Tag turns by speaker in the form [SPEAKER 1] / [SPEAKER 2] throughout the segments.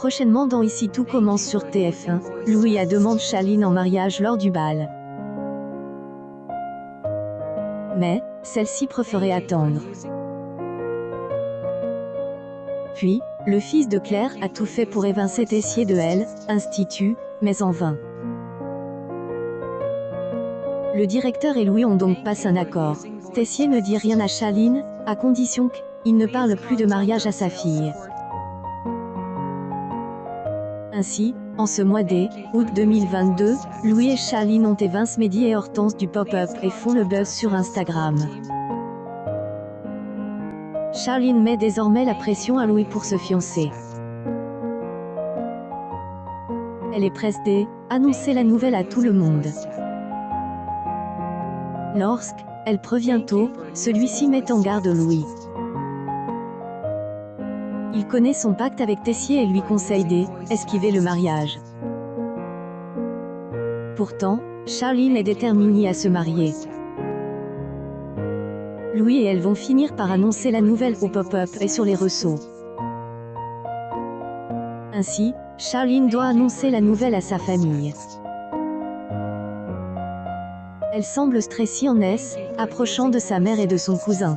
[SPEAKER 1] Prochainement dans Ici tout commence sur TF1, Louis A demande Shaline en mariage lors du bal. Mais, celle-ci préférait attendre. Puis, le fils de Claire a tout fait pour évincer Tessier de Elle, institut, mais en vain. Le directeur et Louis ont donc passé un accord. Tessier ne dit rien à Shaline, à condition qu'il ne parle plus de mariage à sa fille. Ainsi, en ce mois d'août 2022, Louis et Shaline ont évincé Mehdi et Hortense du pop-up et font le buzz sur Instagram. Shaline met désormais la pression à Louis pour se fiancer. Elle est pressée d'annoncer la nouvelle à tout le monde. Lorsqu'elle prévient tôt, celui-ci met en garde Louis. Il connaît son pacte avec Tessier et lui conseille d'esquiver le mariage. Pourtant, Shaline est déterminée à se marier. Louis et elle vont finir par annoncer la nouvelle au pop-up et sur les réseaux. Ainsi, Shaline doit annoncer la nouvelle à sa famille. Elle semble stressée en approchant de sa mère et de son cousin.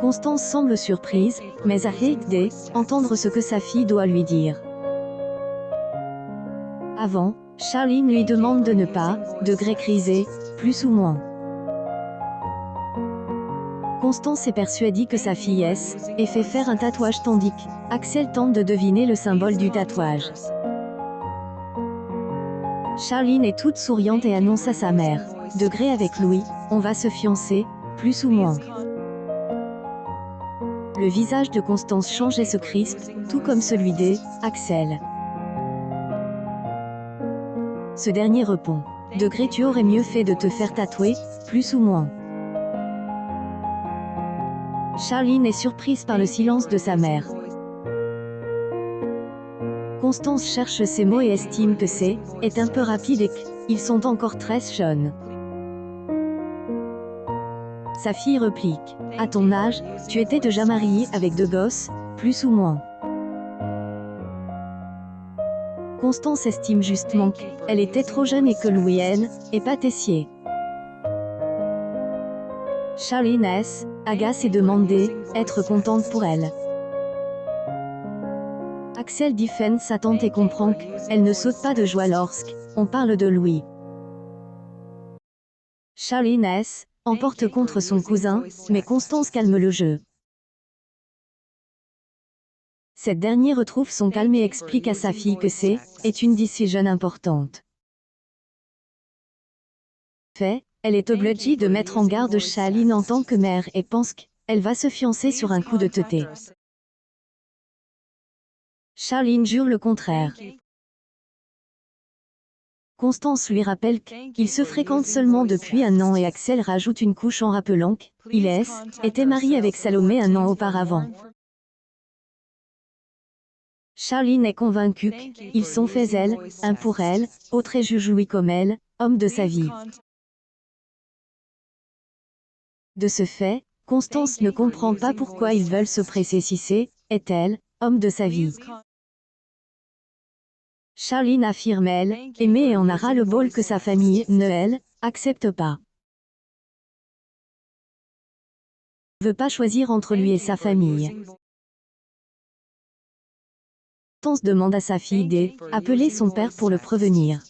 [SPEAKER 1] Constance semble surprise, mais a hâte d'entendre ce que sa fille doit lui dire. Avant, Shaline lui demande de ne pas criser, plus ou moins. Constance est persuadée que sa fille est fait faire un tatouage tandis qu'Axel tente de deviner le symbole du tatouage. Shaline est toute souriante et annonce à sa mère, avec Louis, on va se fiancer, plus ou moins. Le visage de Constance change et se crispe, tout comme celui d'Axel. Ce dernier répond, tu aurais mieux fait de te faire tatouer, plus ou moins. Shaline est surprise par le silence de sa mère. Constance cherche ses mots et estime que est un peu rapide et qu'ils sont encore très jeunes. Sa fille réplique, à ton âge, tu étais déjà mariée avec 2 gosses, plus ou moins. Constance estime justement qu'elle était trop jeune et que Louis n'est pas Tessier. Shaline agace et demande d'être contente pour elle. Axel défend sa tante et comprend qu'elle ne saute pas de joie lorsqu'on parle de Louis. Shaline emporte contre son cousin, mais Constance calme le jeu. Cette dernière retrouve son calme et explique à sa fille que est une décision importante. Elle est obligée de mettre en garde Shaline en tant que mère et pense qu'elle va se fiancer sur un coup de tête. Shaline jure le contraire. Constance lui rappelle qu'ils se fréquentent seulement depuis 1 an et Axel rajoute une couche en rappelant qu'il était marié avec Salomé 1 an auparavant. Shaline est convaincue qu'ils sont faits un pour elle, autre et juge Louis comme homme de sa vie. De ce fait, Constance ne comprend pas pourquoi ils veulent se presser si est-elle, homme de sa vie. Shaline affirme aimer et en a ras-le-bol que sa famille ne accepte pas. Ne veut pas choisir entre lui et sa famille. Constance demande à sa fille d'appeler son père pour le prévenir.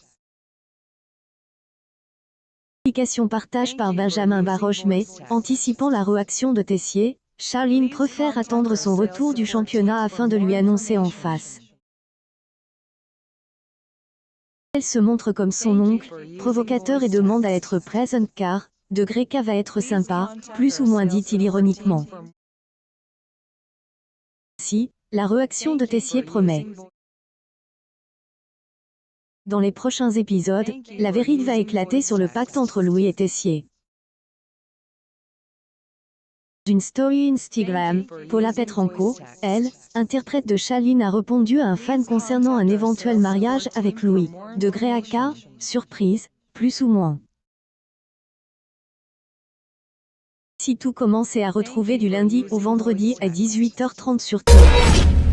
[SPEAKER 1] Publication partage par Benjamin Baroche mais, anticipant la réaction de Tessier, Shaline préfère attendre son retour du championnat afin de lui annoncer en face. Elle se montre comme son oncle, provocateur et demande à être présente car, K va être sympa, plus ou moins dit-il ironiquement. Si, la réaction de Tessier promet. Dans les prochains épisodes, la vérité va éclater sur le pacte entre Louis et Tessier. D'une story Instagram, Paula Petranco, interprète de Shaline a répondu à un fan concernant un éventuel mariage avec Louis. K, surprise, plus ou moins. Si tout commence à retrouver du lundi au vendredi à 18h30 sur TF1.